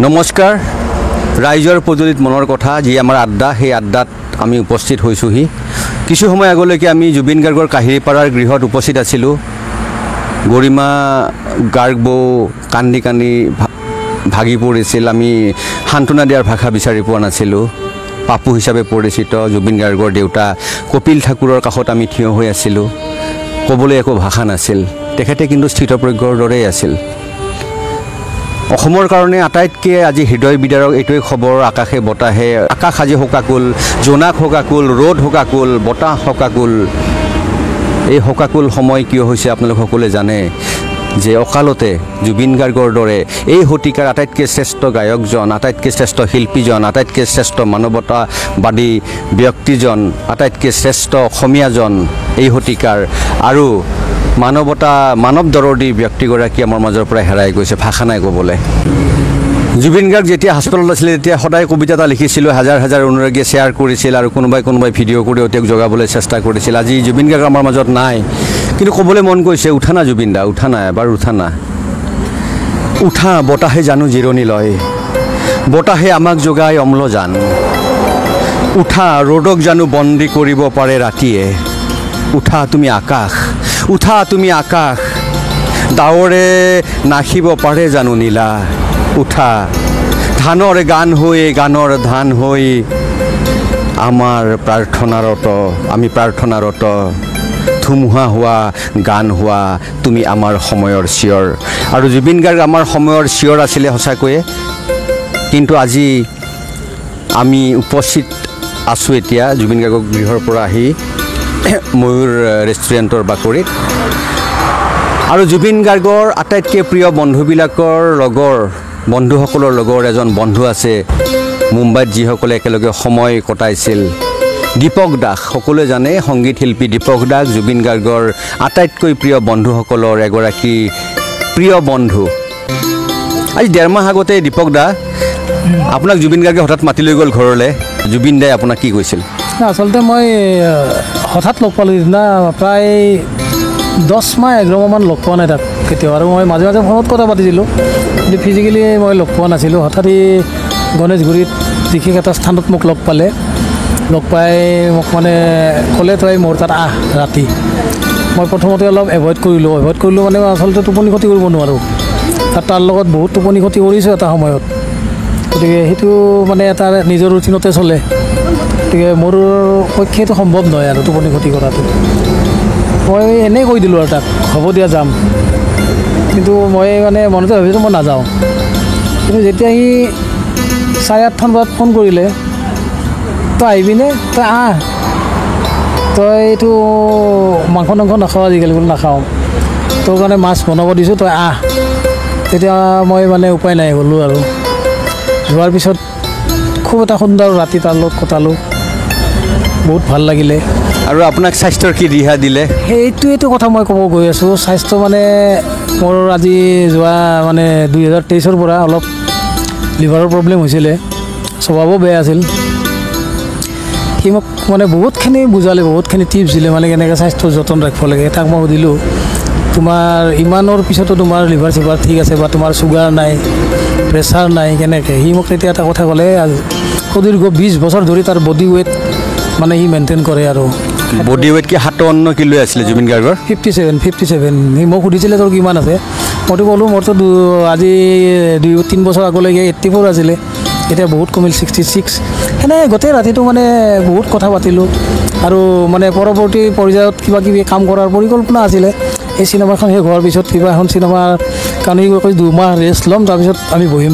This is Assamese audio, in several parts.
নমস্কাৰ ৰাইজৰ পদূলিত মনৰ কথা যি আমাৰ আড্ডা সেই আড্ডাত আমি উপস্থিত হৈছোহি কিছু সময় আগলৈকে আমি জুবিন গাৰ্গৰ কাহিৰীপাৰাৰ গৃহত উপস্থিত আছিলোঁ গৰিমা গাৰ্গ বৌ কান্দি কান্দি ভাগি পৰিছিল আমি সান্তনা দিয়াৰ ভাষা বিচাৰি পোৱা নাছিলোঁ পাপু হিচাপে পৰিচিত জুবিন গাৰ্গৰ দেউতা কপিল ঠাকুৰৰ কাষত আমি থিয় হৈ আছিলোঁ ক'বলৈ একো ভাষা নাছিল তেখেতে কিন্তু স্থিতপ্ৰজ্ঞৰ দৰেই আছিল অসমৰ কাৰণে আটাইতকৈ আজি হৃদয় বিদাৰক এইটোৱে খবৰ আকাশে বতাহে আকাশ আজি শোকাকুল জোনাক শোকাকুল ৰ'দ শোকাকুল বতাহ শোকাকুল এই শোকাকুল সময় কিয় হৈছে আপোনালোক সকলোৱে জানে যে অকালতে জুবিন গাৰ্গৰ দৰে এই শতিকাৰ আটাইতকৈ শ্ৰেষ্ঠ গায়কজন আটাইতকৈ শ্ৰেষ্ঠ শিল্পীজন আটাইতকৈ শ্ৰেষ্ঠ মানৱতাবাদী ব্যক্তিজন আটাইতকৈ শ্ৰেষ্ঠ অসমীয়াজন এই শতিকাৰ আৰু মানৱ দৰদী ব্যক্তিগৰাকী আমাৰ মাজৰ পৰা হেৰাই গৈছে ভাষা নাই ক'বলৈ জুবিন গাৰ্গ যেতিয়া হাস্পতালত আছিলে তেতিয়া সদায় কবিতা এটা লিখিছিলোঁ হাজাৰ হাজাৰ অনুৰাগীয়ে শ্বেয়াৰ কৰিছিল আৰু কোনোবাই ভিডিঅ' কৰিও তেওঁক জগাবলৈ চেষ্টা কৰিছিল আজি জুবিন গাৰ্গ আমাৰ মাজত নাই কিন্তু ক'বলৈ মন গৈছে উঠা না জুবিন দা উঠা না এবাৰ উঠা না উঠা বতাহে জানো জিৰণি লয় বতাহে আমাক যোগায় অম্লজান উঠা ৰ'দক জানো বন্দী কৰিব পাৰে ৰাতিয়ে উঠা তুমি আকাশ উঠা তুমি আকাশ ডাৱৰে নাখিব পাৰে জানো নীলা উঠা ধানৰ গান হৈ গানৰ ধান হৈ আমি প্ৰাৰ্থনাৰত ধুমুহা হোৱা গান হোৱা তুমি আমাৰ সময়ৰ চিঞৰ আৰু জুবিন গাৰ্গ আমাৰ সময়ৰ চিঞৰ আছিলে সঁচাকৈয়ে কিন্তু আজি আমি উপস্থিত আছোঁ এতিয়া জুবিন গাৰ্গৰ গৃহৰ পৰা আহি ময়ূৰ ৰেষ্টুৰেণ্টৰ বাকৰিত আৰু জুবিন গাৰ্গৰ আটাইতকৈ প্ৰিয় বন্ধুসকলৰ লগৰ এজন বন্ধু আছে মুম্বাইত যিসকলে একেলগে সময় কটাইছিল দীপক দাস সকলোৱে জানে সংগীত শিল্পী দীপক দাস জুবিন গাৰ্গৰ আটাইতকৈ প্ৰিয় বন্ধুসকলৰ এগৰাকী প্ৰিয় বন্ধু আজি 1.5 মাহ আগতে দীপক দা আপোনাক জুবিন গাৰ্গে হঠাৎ মাতি লৈ গ'ল ঘৰলৈ জুবিন দাই আপোনাক কি কৈছিল আচলতে মই হঠাৎ লগ পালোঁ না প্ৰায় 10 মাহ 11 মাহমান লগ পোৱা নাই তাক কেতিয়াও আৰু মই মাজে মাজে ফোনত কথা পাতিছিলোঁ কিন্তু ফিজিকেলি মই লগ পোৱা নাছিলোঁ হঠাৎ গণেশগুৰিত বিশেষ এটা স্থানত মোক লগ পাই মোক মানে ক'লে তই মোৰ তাত আহ ৰাতি মই প্ৰথমতে অলপ এভইড কৰিলোঁ মানে আচলতে টোপনি ক্ষতি কৰিব নোৱাৰোঁ তাৰ লগত বহুত টোপনি ক্ষতি কৰিছোঁ এটা সময়ত গতিকে সেইটো মানে এটা নিজৰ ৰুটিনতে চলে গতিকে মোৰ পক্ষে সেইটো সম্ভৱ নহয় আৰু টোপনি ক্ষতি কৰাটো মই এনেই কৈ দিলোঁ আৰু তাক হ'ব দিয়া যাম কিন্তু মই মানে মনতে ভাবিছোঁ মই নাযাওঁ কিন্তু যেতিয়া সি 8:30 বজাত ফোন কৰিলে তই আহিবিনে তই আহ তই এইটো মাংস নাখাওঁ আজিকালি বোলো নাখাওঁ তোৰ কাৰণে মাছ বনাব দিছোঁ তই আহ তেতিয়া মই মানে উপায় নাই গ'লোঁ আৰু যোৱাৰ পিছত খুব এটা সুন্দৰ ৰাতি তাৰ লগত কটালোঁ বহুত ভাল লাগিলে আৰু আপোনাক স্বাস্থ্যৰ কি দিহা দিলে এইটো কথা মই ক'ব গৈ আছোঁ স্বাস্থ্য মানে মোৰ আজি যোৱা মানে 2023 পৰা অলপ লিভাৰৰ প্ৰব্লেম হৈছিলে স্বভাৱো বেয়া আছিল সি মোক মানে বহুতখিনি বুজালে বহুতখিনি টিপছ দিলে মানে কেনেকৈ স্বাস্থ্যৰ যতন ৰাখিব লাগে তাক মই সুধিলোঁ তোমাৰ ইমানৰ পিছতো তোমাৰ লিভাৰ চিভাৰ ঠিক আছে বা তোমাৰ চুগাৰ নাই প্ৰেছাৰ নাই কেনেকৈ সি মোক তেতিয়া এটা কথা ক'লে সুদীৰ্ঘ 20 বছৰ ধৰি তাৰ বডি ৱেইট মানে সি মেইনটেইন কৰে আৰু বডি ৱেইট কি 57 কিলো আছিলে জুবিন গাৰ্গৰ 57 সি মোক সুধিছিলে তোৰ কিমান আছে মইতো ক'লোঁ মোৰতো আজি 2-3 বছৰ আগলৈকে 84 আছিলে এতিয়া বহুত কমিল 66 সেনে গোটেই ৰাতিটো মানে বহুত কথা পাতিলোঁ আৰু মানে পৰৱৰ্তী পৰ্যায়ত কিবা কাম কৰাৰ পৰিকল্পনা আছিলে এই চিনেমাখন শেষ হোৱাৰ পিছত কিবা এখন চিনেমাৰ কাৰণে 2 মাহ ৰেষ্ট ল'ম তাৰপিছত আমি বহিম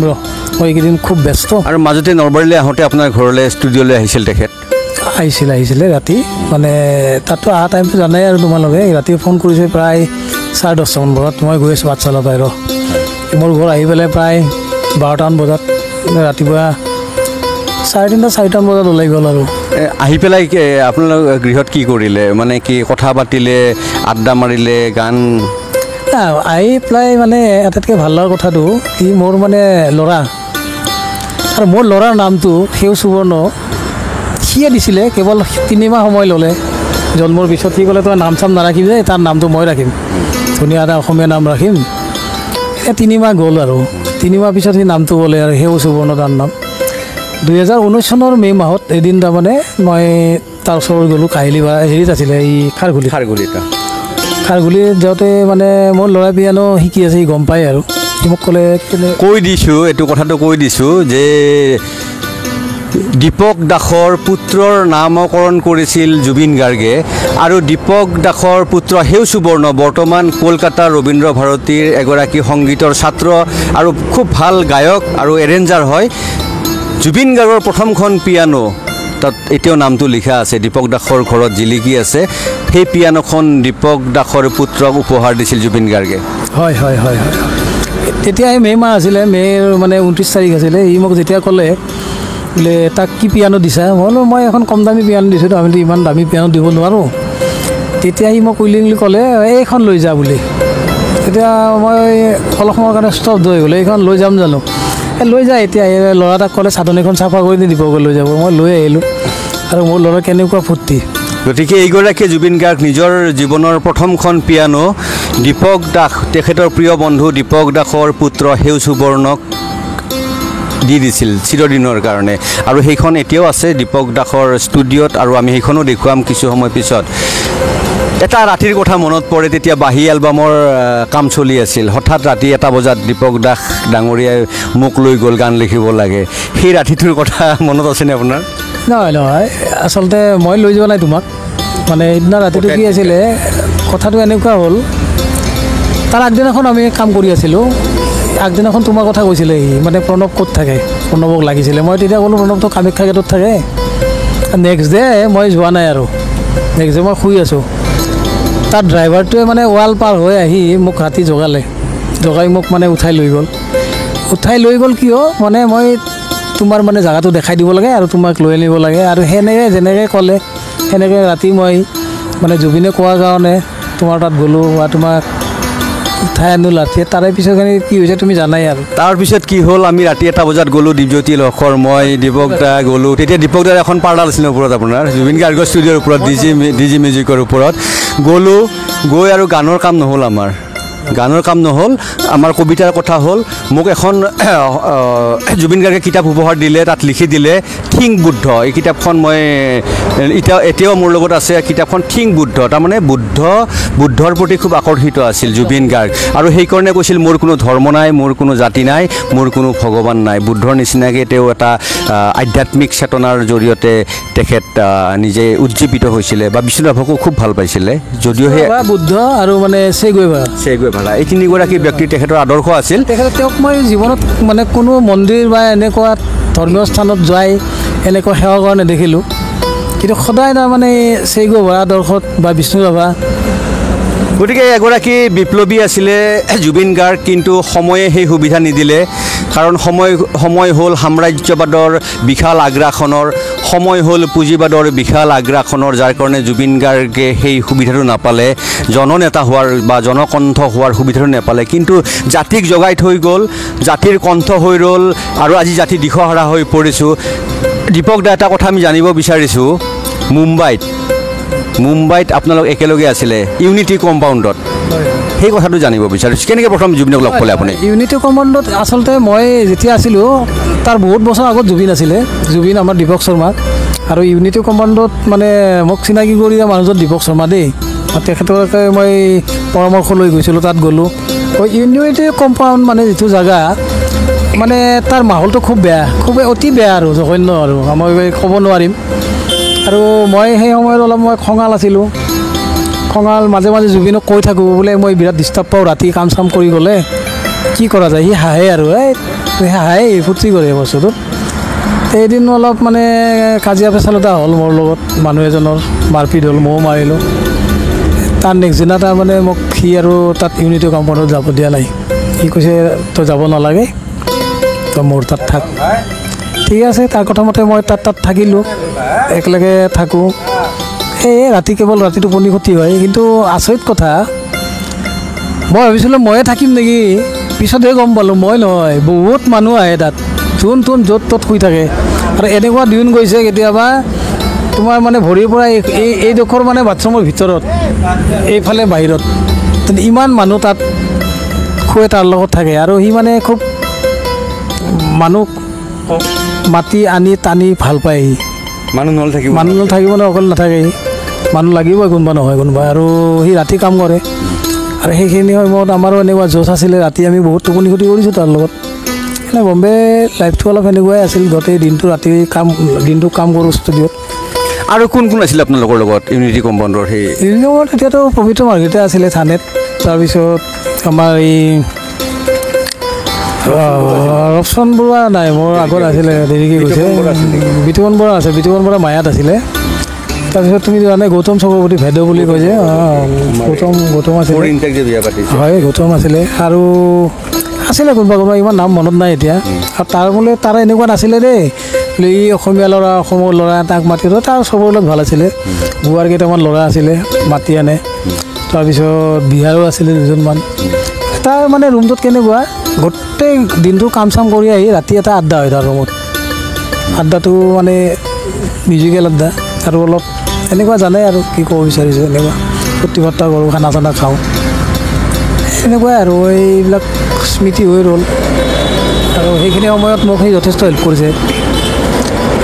মই এইকেইদিন খুব ব্যস্ত আৰু মাজতে নলবাৰীলৈ আহোঁতে আপোনাৰ ঘৰলৈ ষ্টুডিঅ'লৈ আহিছিল তেখেত আহিছিলে ৰাতি মানে তাতো অহা টাইমটো জানাই আৰু তোমালোকে ৰাতি ফোন কৰিছে প্ৰায় 10:30 মান বজাত মই গৈ আছোঁ পাঠশালা বাহিৰ মোৰ ঘৰ আহি পেলাই প্ৰায় 12টামান বজাত ৰাতিপুৱা 3:30-4টামান বজাত ওলাই গ'ল আৰু আহি পেলাই আপোনালোক গৃহত কি কৰিলে মানে কি কথা পাতিলে আড্ডা মাৰিলে গান আহি পেলাই মানে আটাইতকৈ ভাল লগা কথাটো সি মোৰ মানে ল'ৰা আৰু মোৰ ল'ৰাৰ নামটো সেউ সুবৰ্ণ সিয়ে দিছিলে কেৱল 3 মাহ সময় ল'লে জন্মৰ পিছত সি ক'লে তই নাম চাম নাৰাখিবি যে তাৰ নামটো মই ৰাখিম ধুনীয়া এটা অসমীয়া নাম ৰাখিম 3 মাহ গ'ল আৰু তিনি মাহ পিছত সি নামটো ক'লে আৰু সেউ সুবৰ্ণ তাৰ নাম 2019 চনৰ মে' মাহত এদিন তাৰমানে মই তাৰ ওচৰত গ'লোঁ কাহিলী বা হেৰিত আছিলে এই খাৰগুলিত যাওঁতে মানে মোৰ ল'ৰাই পিয়ানো শিকি আছে সি গম পায় আৰু সি মোক ক'লে কৈ দিছোঁ এইটো কথাটো কৈ দিছোঁ যে দীপক দাসৰ পুত্ৰৰ নামকৰণ কৰিছিল জুবিন গাৰ্গে আৰু দীপক দাসৰ পুত্ৰ সেউ সুবৰ্ণ বৰ্তমান কলকাতাৰ ৰবীন্দ্ৰ ভাৰতীৰ এগৰাকী সংগীতৰ ছাত্ৰ আৰু খুব ভাল গায়ক আৰু এৰেঞ্জাৰ হয় জুবিন গাৰ্গৰ প্ৰথমখন পিয়ানো তাত এতিয়াও নামটো লিখা আছে দীপক দাসৰ ঘৰত জিলিকি আছে সেই পিয়ানোখন দীপক দাসৰ পুত্ৰক উপহাৰ দিছিল জুবিন গাৰ্গে হয় হয় হয় হয় তেতিয়া এই মে' মাহ আছিলে মে'ৰ মানে 29 তাৰিখ আছিলে সি মোক যেতিয়া ক'লে বোলে তাক কি পিয়ানো দিছা মই এখন কম দামী পিয়ানো দিছোঁ আমিতো ইমান দামী পিয়ানো দিব নোৱাৰোঁ তেতিয়া সি মোক উইলিংলি ক'লে এইখন লৈ যা বুলি তেতিয়া মই অলপ সময়ৰ কাৰণে ষ্টপ হৈ গ'লো এইখন লৈ যাম জানো লৈ যায় এতিয়া ল'ৰা এটাক ক'লে চাদনীখন চাফা কৰি দীপকে লৈ যাব মই লৈ আহিলোঁ আৰু মোৰ ল'ৰা কেনেকুৱা ফূৰ্তি গতিকে এইগৰাকীয়ে জুবিন গাৰ্গ নিজৰ জীৱনৰ প্ৰথমখন পিয়ানো দীপক দাস তেখেতৰ প্ৰিয় বন্ধু দীপক দাসৰ পুত্ৰ সেউ সুবৰ্ণক দি দিছিল চিৰদিনৰ কাৰণে আৰু সেইখন এতিয়াও আছে দীপক দাসৰ ষ্টুডিঅ'ত আৰু আমি সেইখনো দেখুৱাম কিছু সময় পিছত এটা ৰাতিৰ কথা মনত পৰে তেতিয়া বাঁহী এলবামৰ কাম চলি আছিল হঠাৎ ৰাতি 1 বজাত দীপক দাস ডাঙৰীয়াই মোক লৈ গ'ল গান লিখিব লাগে সেই ৰাতিটোৰ কথা মনত আছেনে আপোনাৰ নহয় আচলতে মই লৈ যোৱা নাই তোমাক মানে সেইদিনা ৰাতিটো কি আছিলে কথাটো এনেকুৱা হ'ল তাৰ আগদিনাখন আমি কাম কৰি আছিলোঁ আগদিনাখন তোমাৰ কথা কৈছিলে সি মানে প্ৰণৱ ক'ত থাকে প্ৰণৱক লাগিছিলে মই তেতিয়া ক'লোঁ প্ৰণৱটো কামাখ্যা গেটত থাকে নেক্সট ডে মই যোৱা নাই আৰু নেক্সট ডে মই শুই আছোঁ তাত ড্ৰাইভাৰটোৱে মানে ৱাল পাৰ হৈ আহি মোক ৰাতি জগাই মোক মানে উঠাই লৈ গ'ল কিয় মানে মই তোমাৰ মানে জেগাটো দেখাই দিব লাগে আৰু তোমাক লৈ আনিব লাগে আৰু যেনেকৈ ক'লে সেনেকৈ ৰাতি মই মানে জুবিনে কোৱাৰ কাৰণে তোমাৰ তাত গ'লোঁ বা তোমাক উঠাই আনিলোঁ ৰাতি তাৰে পিছৰখিনি কি হৈছে তুমি জানাই আৰু তাৰপিছত কি হ'ল আমি ৰাতি 1 বজাত গ'লোঁ দীপজ্যোতি লখৰ মই দীপক দা গ'লোঁ তেতিয়া দীপক দাৰ এখন পাৰ্লাৰ আছিলে ওপৰত আপোনাৰ জুবিন গাৰ্গৰ ষ্টুডিঅ'ৰ ওপৰত ডি জি মিউজিকৰ ওপৰত গ'লোঁ গৈ আৰু গানৰ কাম নহ'ল আমাৰ কবিতাৰ কথা হ'ল মোক এখন জুবিন গাৰ্গে কিতাপ উপহাৰ দিলে তাত লিখি দিলে থিংক বুদ্ধ এই কিতাপখন মই এতিয়াও মোৰ লগত আছে কিতাপখন থিংক বুদ্ধ তাৰমানে বুদ্ধৰ প্ৰতি খুব আকৰ্ষিত আছিল জুবিন গাৰ্গ আৰু সেইকাৰণে কৈছিল মোৰ কোনো ধৰ্ম নাই মোৰ কোনো জাতি নাই মোৰ কোনো ভগৱান নাই বুদ্ধৰ নিচিনাকৈ তেওঁ এটা আধ্যাত্মিক চেতনাৰ জৰিয়তে তেখেত নিজে উজ্জীৱিত হৈছিলে বা বিষ্ণুৰাভকো খুব ভাল পাইছিলে যদিও সেই বুদ্ধ আৰু মানে চেগুৱেভাৰা এই তিনিগৰাকী ব্যক্তি তেখেতৰ আদৰ্শ আছিল তেওঁক মই জীৱনত মানে কোনো মন্দিৰ বা এনেকুৱা ধৰ্মীয় স্থানত যোৱাই এনেকুৱা সেৱা কৰা নেদেখিলোঁ কিন্তু সদায় তাৰমানে চেগুৱেভাৰা আদৰ্শত বা বিষ্ণুৰাভা গতিকে এগৰাকী বিপ্লৱী আছিলে জুবিন গাৰ্গ কিন্তু সময়ে সেই সুবিধা নিদিলে কাৰণ সময় হ'ল সাম্ৰাজ্যবাদৰ বিশাল আগ্ৰাসনৰ সময় হ'ল পুঁজিবাদৰ বিশাল আগ্ৰাসনৰ যাৰ কাৰণে জুবিন গাৰ্গে সেই সুবিধাটো নাপালে জননেতা হোৱাৰ বা জনকণ্ঠ হোৱাৰ সুবিধাটো নাপালে কিন্তু জাতিক জগাই থৈ গ'ল জাতিৰ কণ্ঠ হৈ ৰ'ল আৰু আজি জাতি দিশহাৰা হৈ পৰিছোঁ দীপক দা এটা কথা আমি জানিব বিচাৰিছোঁ মুম্বাইত আপোনালোক একেলগে আছিলে ইউনিটি কম্পাউণ্ডত সেই কথাটো জানিব বিচাৰিছোঁ কেনেকৈ প্ৰথম জুবিনক লগ পালে আপুনি ইউনিটি কম্পাউণ্ডত আচলতে মই যেতিয়া আছিলোঁ তাৰ বহুত বছৰ আগত জুবিন আমাৰ দীপক শৰ্মা আৰু ইউনিটি কম্পাউণ্ডত মানে মোক চিনাকি কৰি দিয়া মানুহজন দীপক শৰ্মা দেই তেখেতকে মই পৰামৰ্শ লৈ গৈছিলোঁ তাত গ'লোঁ ইউনিটি কম্পাউণ্ড মানে যিটো জেগা মানে তাৰ মাহলটো খুব অতি বেয়া আৰু জঘন্য আৰু মই ক'ব নোৱাৰিম আৰু মই সেই সময়ত অলপ খঙাল আছিলোঁ মাজে মাজে জুবিনক কৈ থাকোঁ বোলে মই বিৰাট ডিষ্টাৰ্ব পাওঁ ৰাতি কাম চাম কৰি গ'লে কি কৰা যায় সি হাঁহে আৰু ফূৰ্তি কৰে বস্তুটোত এদিন অলপ মানে কাজিয়া পেচালতা হ'ল মোৰ লগত মানুহ এজনৰ মাৰপিট হ'ল ময়ো মাৰিলোঁ তাৰ নেক্সট দিনা তাৰমানে মোক সি আৰু তাত ইউনিটি কম্পাউণ্ডত যাব দিয়া নাই সি কৈছে তই যাব নালাগে তই মোৰ তাত থাক ঠিক আছে তাৰ কথা মতে মই তাত থাকিলোঁ একেলগে থাকোঁ ৰাতি কেৱল ৰাতি টোপনি ক্ষতি হয় কিন্তু আচৰিত কথা মই ভাবিছিলোঁ ময়ে থাকিম নেকি পিছতহে গম পালোঁ মই নহয় বহুত মানুহ আহে তাত যোন য'ত ত'ত শুই থাকে আৰু এনেকুৱা দিন গৈছে কেতিয়াবা তোমাৰ মানে ভৰিৰ পৰা এইডোখৰ মানে বাথৰুমৰ ভিতৰত এইফালে বাহিৰত ইমান মানুহ তাত শুৱে তাৰ লগত থাকে আৰু সি মানে খুব মানুহ মাতি আনি টানি ভাল পায় সি মানুহ নহ'লে থাকিব মানুহ থাকিব ন অকল নাথাকে সি মানুহ লাগিবই কোনোবা নহয় কোনোবা আৰু সি ৰাতি কাম কৰে আৰু সেইখিনি সময়ত আমাৰো এনেকুৱা জোচ আছিলে ৰাতি আমি বহুত টোপনি ক্ষতি কৰিছোঁ তাৰ লগত এনে বম্বে লাইফটো অলপ এনেকুৱাই আছিল গোটেই দিনটো ৰাতি দিনটো কাম কৰোঁ ষ্টুডিঅ'ত আৰু কোন কোন আছিলে আপোনালোকৰ লগত ইউনিটি কম্পাউণ্ডৰ সেই ইউনিয়নত তেতিয়াতো পবিত্ৰ মাৰ্ঘেৰিটা আছিলে থানেত তাৰপিছত আমাৰ এই ৰপচন বৰুৱা নাই মোৰ আগত আছিলে দেৰিকৈ গৈছে বিতুপন বৰা আছে বিতুপন বৰা মায়াত আছিলে তাৰপিছত তুমি জানে গৌতম চক্ৰৱৰ্তী ভেদ বুলি কৈ যে গৌতম আছিলে হয় গৌতম আছিলে আৰু আছিলে কোনোবা ইমান নাম মনত নাই এতিয়া আৰু তাৰ বোলে তাৰ এনেকুৱা নাছিলে দেই ই অসমীয়া ল'ৰা অসমৰ ল'ৰা তাক মাতি তাৰ চবৰ লগত ভাল আছিলে গোৱাৰ কেইটামান ল'ৰা আছিলে মাতি আনে তাৰপিছত বিহাৰো আছিলে দুজনমান তাৰ মানে ৰুমটোত কেনেকুৱা গোটেই দিনটো কাম চাম কৰি আহি ৰাতি এটা আড্ডা হয় তাৰ ৰুমত আড্ডাটো মানে মিউজিকেল আড্ডা আৰু অলপ এনেকুৱা জানে আৰু কি ক'ব বিচাৰিছোঁ এনেকুৱা ফূৰ্তি ফাৰ্তা কৰোঁ খানা চানা খাওঁ এনেকুৱাই আৰু এইবিলাক স্মৃতি হৈ ৰ'ল আৰু সেইখিনি সময়ত মোক সি যথেষ্ট হেল্প কৰিছে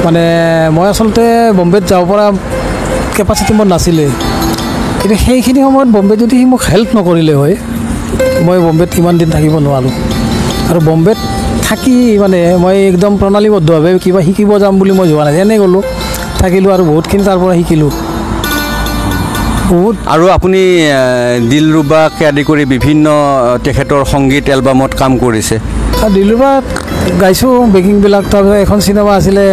মানে মই আচলতে বম্বেত যাব পৰা কেপাচিটি মোৰ নাছিলে কিন্তু সেইখিনি সময়ত বম্বেত যদি সি মোক হেল্প নকৰিলে হয় মই বম্বেত ইমান দিন থাকিব নোৱাৰোঁ আৰু বম্বেত থাকি মানে মই একদম প্ৰণালীবদ্ধভাৱে কিবা শিকিব যাম বুলি মই যোৱা নাই এনেই গ'লোঁ থাকিলোঁ আৰু বহুতখিনি তাৰ পৰা শিকিলোঁ বহুত আৰু আপুনি দিলৰুবাকে আদি কৰি বিভিন্ন তেখেতৰ সংগীত এলবামত কাম কৰিছে দিলৰুবাত গাইছোঁ বেকিংবিলাক তাৰপিছত এখন চিনেমা আছিলে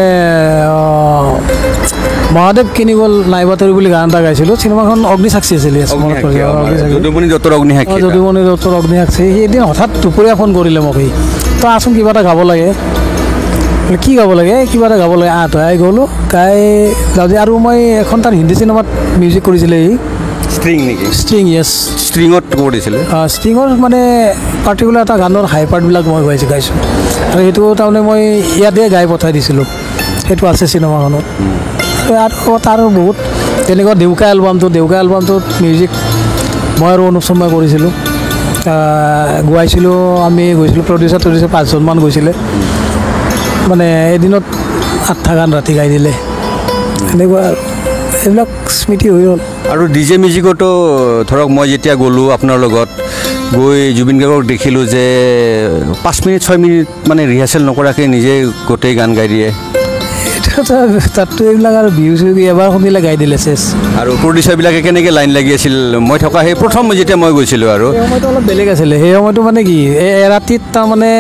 মহাদেৱ কিনি গ'ল নাইবাতৰি বুলি গান এটা গাইছিলোঁ চিনেমাখন অগ্নিসাক্ষী আছিলে যদুমণি দত্তৰ অগ্নিসাক্ষী সি এদিন হঠাৎ দুপৰীয়া ফোন কৰিলে মোক সি তই আচোন কিবা এটা গাব লাগে কি গাব লাগে কিবা এটা গাব লাগে তই গ'লোঁ গাই যাওঁ আৰু মই এখন তাৰ হিন্দী চিনেমাত মিউজিক কৰিছিলে সি ষ্ট্ৰিং নেকি ষ্ট্ৰিং য়েছ ষ্ট্ৰিঙত কৰিছিলে ষ্ট্ৰিঙৰ মানে পাৰ্টিকুলাৰ এটা গানৰ হাই পাৰ্টবিলাক মই গাইছোঁ আৰু সেইটো তাৰমানে মই ইয়াতে গাই পঠাই দিছিলোঁ সেইটো আছে চিনেমাখনত আৰু তাৰ বহুত তেনেকুৱা দেউকা এলবামটোত মিউজিক মই আৰু অনুপ শৰ্মাই কৰিছিলোঁ গোৱাইছিলোঁ আমি গৈছিলোঁ প্ৰডিউচাৰ 5জনমান গৈছিলে মানে এদিনত 8টা গান ৰাতি গাই দিলে এনেকুৱা এইবিলাক স্মৃতি হৈ গ'ল আৰু ডিজে মিউজিকতো ধৰক মই যেতিয়া গ'লোঁ আপোনাৰ লগত গৈ জুবিন গাৰ্গক দেখিলোঁ যে 5 মিনিট 6 মিনিট মানে ৰিহাৰ্চেল নকৰাকৈ নিজে গোটেই গান গাই দিয়ে তাততো এইবিলাক আৰু বিহু চিহু এবাৰ শুনিলে গাই দিলে চেছ আৰু প্ৰডিউচাৰবিলাকে কেনেকৈ লাইন লাগি আছিল মই থকা সেই প্ৰথম যেতিয়া মই গৈছিলোঁ আৰু সেই সময়টো অলপ বেলেগ আছিলে সেই সময়টো মানে কি এৰাতিত তাৰমানে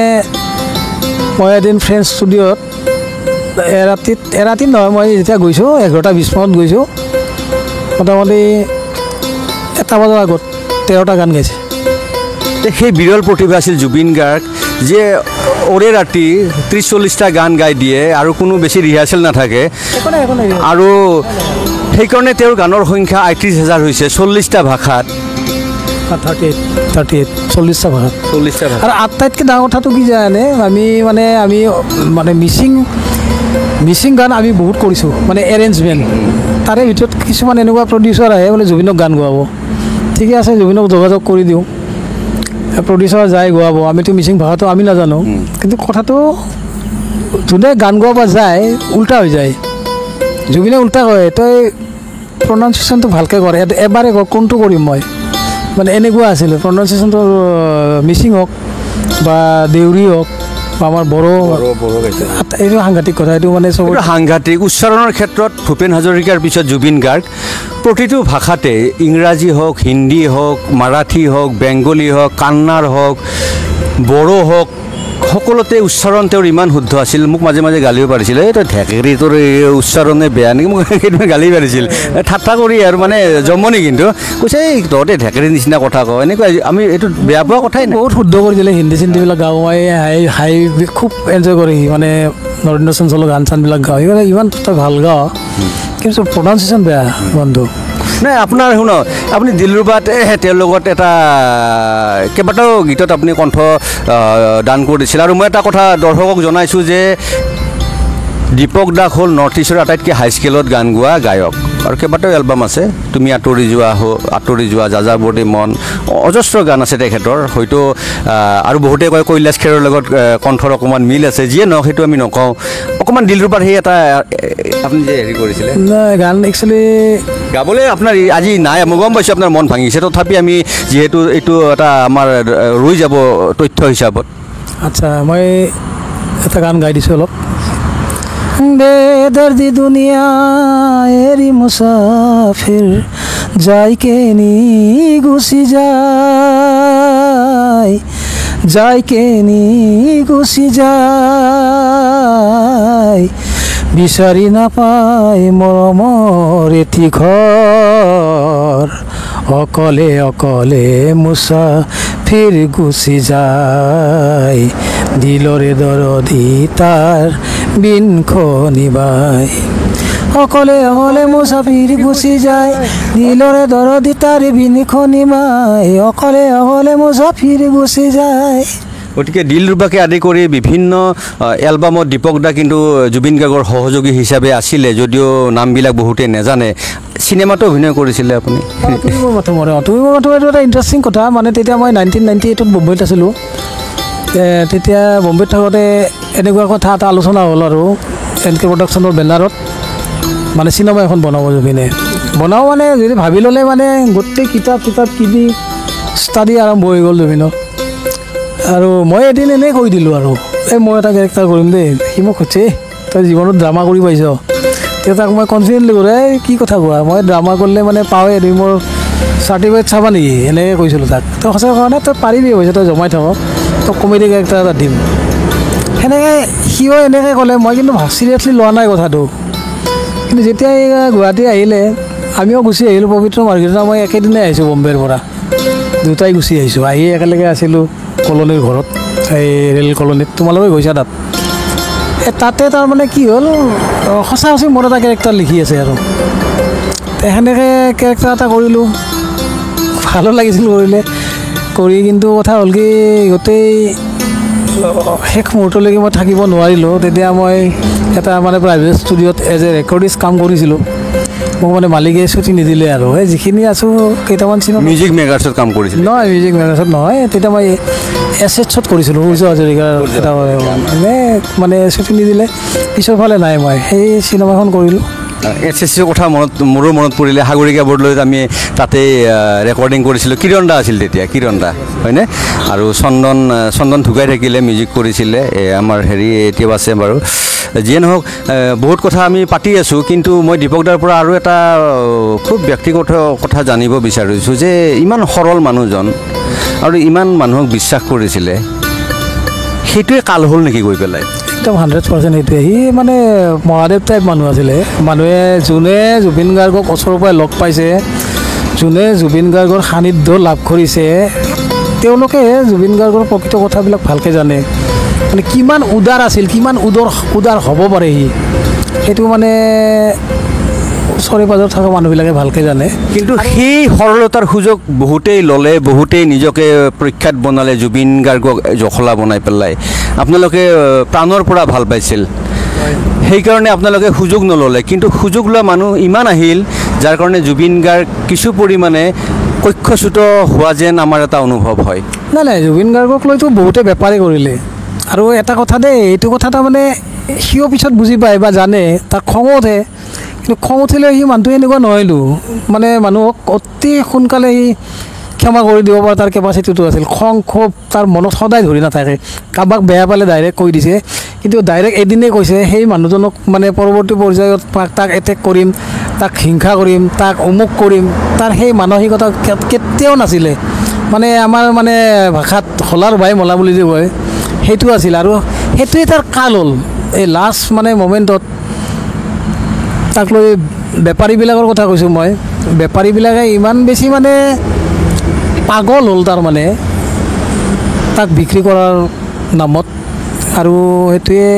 মই এদিন ফ্ৰেঞ্চ ষ্টুডিঅ'ত এৰাতিত নহয় মই যেতিয়া গৈছোঁ 11:20 মানত গৈছোঁ মোটামুটি 1 বজাৰ আগত 13টা গান গাইছে সেই বিৰল প্ৰতিভা আছিল জুবিন গাৰ্গ যে ওৰে ৰাতি 30-40টা গান গাই দিয়ে আৰু কোনো বেছি ৰিহাৰ্চেল নাথাকে আৰু সেইকাৰণে তেওঁৰ গানৰ সংখ্যা 38,000 হৈছে 40টা ভাষাত 40টা ভাষাত আৰু আটাইতকৈ ডাঙৰ কথাটো কি জানে আমি মিচিং গান আমি বহুত কৰিছোঁ মানে এৰেঞ্জমেণ্ট তাৰে ভিতৰত কিছুমান এনেকুৱা প্ৰডিউচাৰ আহে বোলে জুবিনক গান গোৱাব ঠিকে আছে জুবিনক যোগাযোগ কৰি দিওঁ প্ৰডিউচাৰ যায় গোৱাব আমিতো মিচিং ভাষাটো আমি নাজানো কিন্তু কথাটো যোনে গান গোৱাব যায় উল্টা হৈ যায় জুবিনে উল্টা কয় তই প্ৰনাউন্সিয়েশ্যনটো ভালকৈ কৰে এবাৰে কোনটো কৰিম মই মানে এনেকুৱা আছিলে প্ৰনাউন্সিয়েশ্যনটো মিচিং হওক বা দেউৰী হওক বা আমাৰ বড়ো এইটো সাংঘাতিক কথা এইটো মানে চব সাংঘাতিক উচ্চাৰণৰ ক্ষেত্ৰত ভূপেন হাজৰিকাৰ পিছত জুবিন গাৰ্গ প্ৰতিটো ভাষাতে ইংৰাজী হওক হিন্দী হওক মাৰাঠী হওক বেংগলী হওক কান্নাড় হওক বড়ো হওক সকলোতে উচ্চাৰণ তেওঁৰ ইমান শুদ্ধ আছিল মোক মাজে মাজে গালিও পাৰিছিল এই তই ঢেকেৰী তোৰ উচ্চাৰণে বেয়া নেকি মোক সেইদিনা গালি পাৰিছিল ঠাট্টা কৰি আৰু মানে জমনি কিন্তু কৈছে এই তহঁতে ঢেকেৰীৰ নিচিনা কথা কওঁ এনেকুৱা আমি এইটো বেয়া পোৱা কথাই নাই বহুত শুদ্ধ কৰি দিলে হিন্দী চিন্দিবিলাক গাওঁ মই হাই খুব এনজয় কৰি মানে নৰেন্দ্ৰ চঞ্চলৰ গান চানবিলাক গাওঁ ইমান তই ভাল গাওঁ কিন্তু প্ৰনাউন্সিয়েশ্যন বেয়া বন্ধু নাই আপোনাৰ শুনক আপুনি দিলৰুবাত তেওঁৰ লগত এটা কেইবাটাও গীতত আপুনি কণ্ঠ দান কৰিছিল আৰু মই এটা কথা দৰ্শকক জনাইছোঁ যে দীপক দাস হ'ল নৰ্থ ইষ্টৰ আটাইতকৈ হাই স্কেলত গান গোৱা গায়ক আৰু কেইবাটাও এলবাম আছে তুমি আঁতৰি যোৱা যাযাবৰী মন অজস্ৰ গান আছে তেখেতৰ হয়তো আৰু বহুতে কয় কৈলাশ খেৰৰ লগত কণ্ঠৰ অকণমান মিল আছে যিয়ে নহওক সেইটো আমি নকওঁ অকণমান দিলৰুবাৰ সেই এটা আপুনি যে হেৰি কৰিছিলে গান একচুৱেলি গাবলৈ আপোনাৰ আজি নাই মই গম পাইছোঁ আপোনাৰ মন ভাঙিছে তথাপি আমি যিহেতু এইটো এটা আমাৰ ৰৈ যাব তথ্য হিচাপত আচ্ছা মই এটা গান গাই দিছোঁ অলপ বেদৰ্দি দুনিয়া এৰি মুছাফিৰ যাই কেনি গুচি যায় বিচাৰি নাপায় মৰমৰ এটি ঘৰ অকলে অকলে মুছাফিৰ গুচি যায় দিলৰে দৰদি তাৰ বিনখনি বাই অকলে অকলে মুছাফিৰ গুচি যায় দিলৰে দৰদি তাৰ বিনখনি বাই অকলে অকলে মুছাফিৰ গুচি যায় গতিকে দিলৰুবাকে আদি কৰি বিভিন্ন এলবামত দীপক দা কিন্তু জুবিন গাৰ্গৰ সহযোগী হিচাপে আছিলে যদিও নামবিলাক বহুতে নাজানে চিনেমাতো অভিনয় কৰিছিলে আপুনি তুমি মোৰ মাথো এইটো এটা ইণ্টাৰেষ্টিং কথা মানে তেতিয়া মই 1998ত বম্বেত আছিলোঁ তেতিয়া বম্বেত থাকোঁতে এনেকুৱা কথা এটা আলোচনা হ'ল আৰু এন কে প্ৰডাকশ্যনৰ বেনাৰত মানে চিনেমা এখন বনাব জুবিনে বনাওঁ মানে যদি ভাবি ল'লে মানে গোটেই কিতাপ কিনি ষ্টাডি আৰম্ভ হৈ গ'ল জুবিনৰ আৰু মই এদিন এনেই কৈ দিলোঁ আৰু মই এটা কেৰেক্টাৰ কৰিম দেই সি মোক সুধিছে তই জীৱনত ড্ৰামা কৰি পাইছ তেতিয়া তাক মই কনফিডেণ্টলি কৰোঁ কি কথা কোৱা মই ড্ৰামা কৰিলে মানে পাওঁৱে তুমি মোৰ চাৰ্টিফিকেট চাবা নেকি এনেকৈ কৈছিলোঁ তাক তই সঁচাকৈ কোৱা নাই তই পাৰিবি হৈছে তই জমাই থাক তই কমেডি কেৰেক্টাৰ এটা দিম সেনেকৈ সিও এনেকৈ ক'লে মই কিন্তু চিৰিয়াছলি লোৱা নাই কথাটো কিন্তু যেতিয়া গুৱাহাটী আহিলে আমিও গুচি আহিলোঁ পবিত্ৰ মাৰ্ঘেৰিটা মই একেদিনাই আহিছোঁ বম্বেৰ পৰা দুটাই গুচি আহিছোঁ আহি একেলগে আছিলোঁ কলনীৰ ঘৰত এই ৰেল কলনীত তোমালোকে গৈছা তাতে তাৰমানে কি হ'ল সঁচা মোৰ এটা কেৰেক্টাৰ লিখি আছে আৰু সেনেকৈ কেৰেক্টাৰ এটা কৰিলোঁ ভালো লাগিছিল কৰি কিন্তু কথা হ'ল কি গোটেই শেষ মুহূৰ্তলৈকে মই থাকিব নোৱাৰিলোঁ তেতিয়া মই এটা মানে প্ৰাইভেট ষ্টুডিঅ'ত এজ এ ৰেকৰ্ডিষ্ট কাম কৰিছিলোঁ মোক মানে মালিকে ছুটি নিদিলে আৰু এই যিখিনি আছোঁ কেইটামান চিনেমা মিউজিক মেগাৰ্ছত কাম কৰিছিল নহয় মিউজিক মেগাৰ্ছত নহয় তেতিয়া মই এছ কৰিছিলোঁ সূৰ্য হাজৰিকাৰ এটা মানে ছুটি নিদিলে পিছৰ ফালে নাই মই সেই চিনেমাখন কৰিলোঁ এছ কথা মোৰো মনত পৰিলে সাগৰিকা বৰদলৈত আমি তাতে ৰেকৰ্ডিং কৰিছিলোঁ কিৰণ দা আছিল তেতিয়া কিৰণ দা হয়নে আৰু চন্দন ঢুকাই থাকিলে মিউজিক কৰিছিলে আমাৰ হেৰি এতিয়াও আছে বাৰু যিয়ে নহওক বহুত কথা আমি পাতি আছোঁ কিন্তু মই দীপক দাৰ পৰা আৰু এটা খুব ব্যক্তিগত কথা জানিব বিচাৰিছোঁ যে ইমান সৰল মানুহজন আৰু ইমান মানুহক বিশ্বাস কৰিছিলে সেইটোৱে কাল হ'ল নেকি গৈ পেলাই একদম 100% সেইটোৱে সি মানে মহাদেৱ টাইপ মানুহ আছিলে মানুহে যোনে জুবিন গাৰ্গক ওচৰৰ পৰাই লগ পাইছে যোনে জুবিন গাৰ্গৰ সান্নিধ্য লাভ কৰিছে তেওঁলোকে জুবিন গাৰ্গৰ প্ৰকৃত কথাবিলাক ভালকৈ জানে মানে কিমান উদাৰ আছিল কিমান উদাৰ হ'ব পাৰে সি সেইটো মানে ওচৰে পাজৰে থকা মানুহবিলাকে ভালকৈ জানে কিন্তু সেই সৰলতাৰ সুযোগ বহুতেই ল'লে বহুতেই নিজকে প্ৰখ্যাত বনালে জুবিন গাৰ্গক জখলা বনাই পেলাই আপোনালোকে প্ৰাণৰ পৰা ভাল পাইছিল সেইকাৰণে আপোনালোকে সুযোগ নল'লে কিন্তু সুযোগ লোৱা মানুহ ইমান আহিল যাৰ কাৰণে জুবিন গাৰ্গ কিছু পৰিমাণে কক্ষচ্যুত হোৱা যেন আমাৰ এটা অনুভৱ হয় নাই জুবিন গাৰ্গক লৈতো বহুতে বেপাৰী কৰিলে আৰু এটা কথা দেই এইটো কথা তাৰমানে সিও পিছত বুজি পায় বা জানে তাক খং উঠে কিন্তু খং উঠিলে সি মানুহটো এনেকুৱা নহয়তো মানে মানুহক অতি সোনকালে সি ক্ষমা কৰি দিব পৰা তাৰ কেপাচিটিটো আছিল খং ক্ষোভ তাৰ মনত সদায় ধৰি নাথাকে কাৰোবাক বেয়া পালে ডাইৰেক্ট কৈ দিছে কিন্তু ডাইৰেক্ট এদিনেই কৈছে সেই মানুহজনক মানে পৰৱৰ্তী পৰ্যায়ত তাক এটেক কৰিম তাক হিংসা কৰিম তাক অমুক কৰিম তাৰ সেই মানসিকতা কেতিয়াও নাছিলে মানে আমাৰ মানে ভাষাত হলাৰ ভাই মলা বুলি যে কয় সেইটো আছিল আৰু সেইটোৱে তাৰ কাল হ'ল এই লাষ্ট মানে মমেণ্টত তাক লৈ বেপাৰীবিলাকৰ কথা কৈছোঁ মই বেপাৰীবিলাকে ইমান বেছি মানে পাগল হ'ল তাৰমানে তাক বিক্ৰী কৰাৰ নামত আৰু সেইটোৱে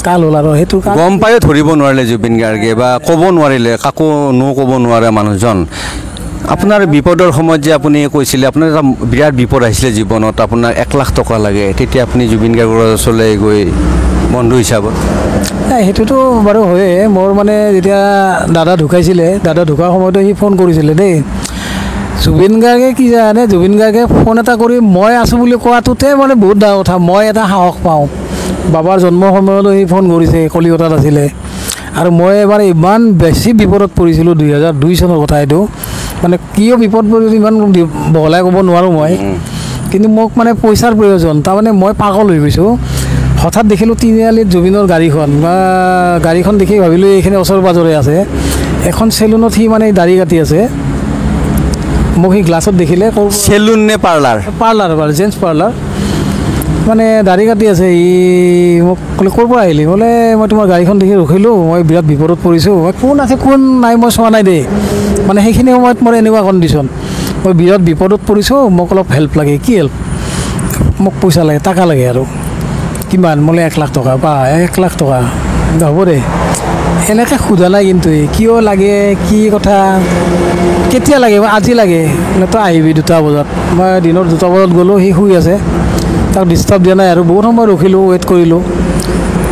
কাল হ'ল আৰু সেইটো গম পায়ো ধৰিব নোৱাৰিলে জুবিন গাৰ্গে বা ক'ব নোৱাৰিলে কাকো ক'ব নোৱাৰে মানুহজন আপোনাৰ বিপদৰ সময়ত যে আপুনি কৈছিলে আপোনাৰ এটা বিৰাট বিপদ আহিছিলে জীৱনত আপোনাৰ 1 লাখ টকা লাগে তেতিয়া আপুনি জুবিন গাৰ্গৰ ওচৰলৈ গৈ বন্ধু হিচাপত সেইটোতো বাৰু হয়ে মোৰ মানে যেতিয়া দাদা ঢুকাইছিলে দাদা ঢুকাৰ সময়তো সি ফোন কৰিছিলে দেই জুবিন গাৰ্গে কি জানে জুবিন গাৰ্গে ফোন এটা কৰি মই আছোঁ বুলি কোৱাটোতে মানে বহুত ডাঙৰ কথা মই এটা সাহস পাওঁ বাবাৰ জন্মৰ সময়তো সি ফোন কৰিছে কলিকতাত আছিলে আৰু মই এবাৰ ইমান বেছি বিপদত পৰিছিলোঁ 2002 চনৰ কথা এইটো মানে কিয় বিপদ পৰিছিল ইমান বহলাই ক'ব নোৱাৰোঁ মই কিন্তু মোক মানে পইচাৰ প্ৰয়োজন তাৰমানে মই পাগল হৈ গৈছোঁ হঠাৎ দেখিলোঁ তিনিআলিত জুবিনৰ গাড়ীখন দেখি ভাবিলোঁ এইখিনি ওচৰ পাজৰে আছে এখন চেলুনত সি মানে দাড়ি কাটি আছে মোক সি গ্লাছত দেখিলে চেলুন নে পাৰ্লাৰ জেন্টছ পাৰ্লাৰ মানে দাড়ি কাটি আছে ই মোক ক'লে ক'ৰ পৰা আহিলি বোলে মই তোমাৰ গাড়ীখন দেখি ৰখিলোঁ মই বিৰাট বিপদত পৰিছোঁ মই কোন আছে কোন নাই মই চোৱা নাই দেই মানে সেইখিনি সময়ত মোৰ এনেকুৱা কণ্ডিশ্যন মই বিৰাট বিপদত পৰিছোঁ মোক অলপ হেল্প লাগে কি হেল্প মোক পইচা লাগে টকা লাগে আৰু কিমান বোলে 1 লাখ টকা বা 1 লাখ টকা হ'ব দে এনেকৈ সোধা নাই কিন্তু কিয় লাগে কি কথা কেতিয়া লাগে আজি লাগে বোলে তই আহিবি 2টা বজাত মই দিনৰ 2টা বজাত গ'লোঁ সি শুই আছে তাক ডিষ্টাৰ্ব দিয়া নাই আৰু বহুত সময় ৰখিলোঁ ৱেইট কৰিলোঁ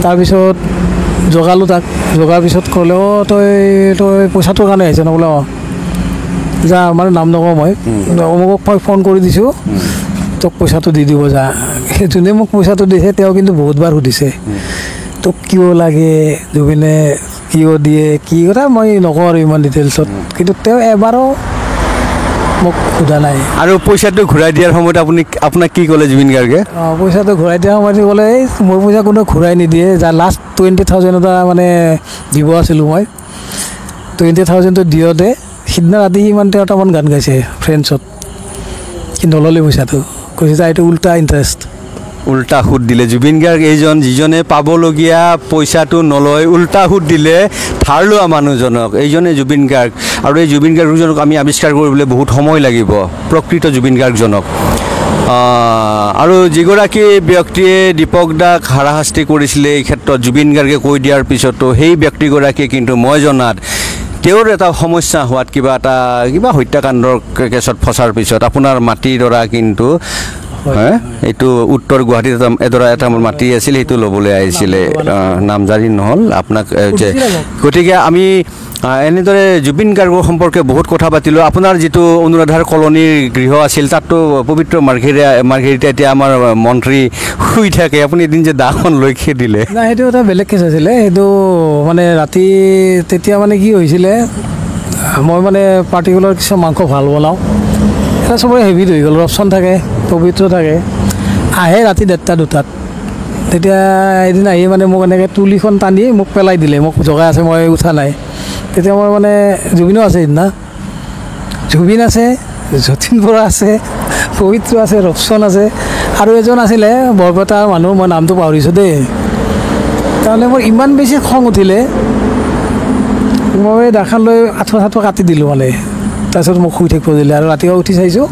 তাৰপিছত জগালোঁ তাক জগাৰ পিছত ক'লে তই পইচাটোৰ কাৰণে আহিছে ন বোলে যা মানে নাম নকওঁ মই অমুকক মই ফোন কৰি দিছোঁ তোক পইচাটো দি দিব যা সেই যোনে মোক পইচাটো দিছে তেওঁ কিন্তু বহুতবাৰ সুধিছে তোক কিয় লাগে জুবিনে কিয় দিয়ে কি কথা মই নকওঁ আৰু ইমান ডিটেইলছত কিন্তু তেওঁ এবাৰো মোক সোধা নাই আৰু পইচাটো ঘূৰাই দিয়াৰ সময়ত আপোনাক কি ক'লে জুবিন গাৰ্গে পইচাটো ঘূৰাই দিয়াৰ সময়ত ক'লে এই মোৰ পইচা কোনো ঘূৰাই নিদিয়ে যা লাষ্ট 20,000 এটা মানে দিব আছিলোঁ মই 20,000টো দিওঁতে সিদিনা ৰাতি সিমান 13টামান গান গাইছে ফ্ৰেণ্ডছত কিন্তু নল'লে পইচাটো কৈছে যে এইটো উল্টা সুদ দিলে জুবিন গাৰ্গ এইজন যিজনে পাবলগীয়া পইচাটো নলয় উল্টা সুদ দিলে ধাৰ লোৱা মানুহজনক এইজনে জুবিন গাৰ্গ আৰু এই জুবিন গাৰ্গজনক আমি আৱিষ্কাৰ কৰিবলৈ বহুত সময় লাগিব প্ৰকৃত জুবিন গাৰ্গজনক আৰু যিগৰাকী ব্যক্তিয়ে দীপক দাক হাৰাশাস্তি কৰিছিলে এই ক্ষেত্ৰত জুবিন গাৰ্গে কৈ দিয়াৰ পিছতো সেই ব্যক্তিগৰাকীয়ে কিন্তু মই জনাত তেওঁৰ এটা সমস্যা হোৱাত কিবা হত্যাকাণ্ডৰ কেছত ফচাৰ পিছত আপোনাৰ মাটিডৰা কিন্তু এইটো উত্তৰ গুৱাহাটীত এটা মাটি আছিল সেইটো ল'বলৈ আহিছিলে নামজাৰি নহ'ল আপোনাক গতিকে আমি এনেদৰে জুবিন গাৰ্গৰ সম্পৰ্কে বহুত কথা পাতিলোঁ আপোনাৰ যিটো অনুৰাধাৰ কলনীৰ গৃহ আছিল তাততো পবিত্ৰ মাৰ্ঘেৰিটা এতিয়া আমাৰ মন্ত্ৰী শুই থাকে আপুনি এদিন যে দাখন লৈ খেদিলে নাই সেইটো এটা বেলেগ কেছ আছিলে সেইটো মানে ৰাতি তেতিয়া মানে কি হৈছিলে মই মানে পাৰ্টিকুলাৰ কিছুমান মাংস ভাল বনাওঁ এটা চবৰে হেভি হৈ গ'ল ৰপচন থাকে পবিত্ৰ থাকে আহে ৰাতি 1:30 2টাত তেতিয়া এদিন আহি মানে মোক এনেকৈ তুলিখন টানি মোক পেলাই দিলে মোক জগাই আছে মই উঠা নাই তেতিয়া মই মানে জুবিনো আছে সিদিনা জুবিন আছে যতীন বৰা আছে পবিত্ৰ আছে ৰপচন আছে আৰু এজন আছিলে বৰপেটাৰ মানুহ মই নামটো পাহৰিছোঁ দেই তাৰমানে মোৰ ইমান বেছি খং উঠিলে মই দাখন লৈ আঁঠুৱা কাটি দিলোঁ মানে তাৰপিছত মোক শুই থাকিব দিলে আৰু ৰাতিপুৱা উঠি চাইছোঁ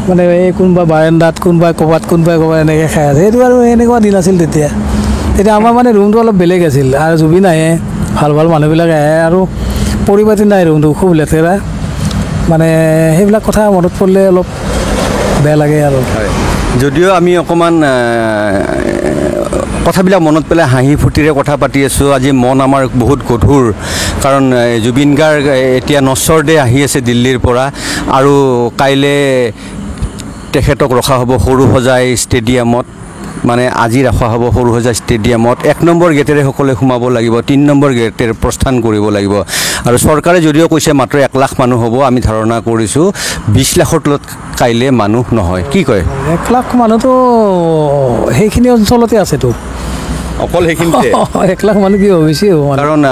মানে এই কোনোবা বাৰাণ্ডাত কোনোবাই ক'ৰবাত এনেকৈ খাই আছে সেইটো আৰু এনেকুৱা দিন আছিল তেতিয়া আমাৰ মানে ৰুমটো অলপ বেলেগ আছিল আৰু জুবিন আহে ভাল মানুহবিলাক আহে আৰু পৰিপাতি নাই ৰুমটো খুব লেতেৰা মানে সেইবিলাক কথা মনত পৰিলে অলপ বেয়া লাগে আৰু যদিও আমি অকণমান কথাবিলাক মনত পেলাই হাঁহি ফূৰ্তিৰে কথা পাতি আছোঁ আজি মন আমাৰ বহুত গধুৰ কাৰণ জুবিন গাৰ্গ এতিয়া নশ্বৰ ডে আহি আছে দিল্লীৰ পৰা আৰু কাইলৈ তেখেতক ৰখা হ'ব সৰুসজাই ষ্টেডিয়ামত মানে আজি ৰখা হ'ব সৰুসজাই ষ্টেডিয়ামত 1 নম্বৰ গেটেৰে সকলোৱে সোমাব লাগিব 3 নম্বৰ গেটেৰে প্ৰস্থান কৰিব লাগিব আৰু চৰকাৰে যদিও কৈছে মাত্ৰ 1 লাখ মানুহ হ'ব আমি ধাৰণা কৰিছোঁ 20 লাখৰ তলত কাইলৈ মানুহ নহয় কি কয় 1 লাখ মানুহতো সেইখিনি অঞ্চলতে আছেতো অকল সেইখিনিতে 1 লাখ মানুহ কি বেছি হ'ব কাৰণ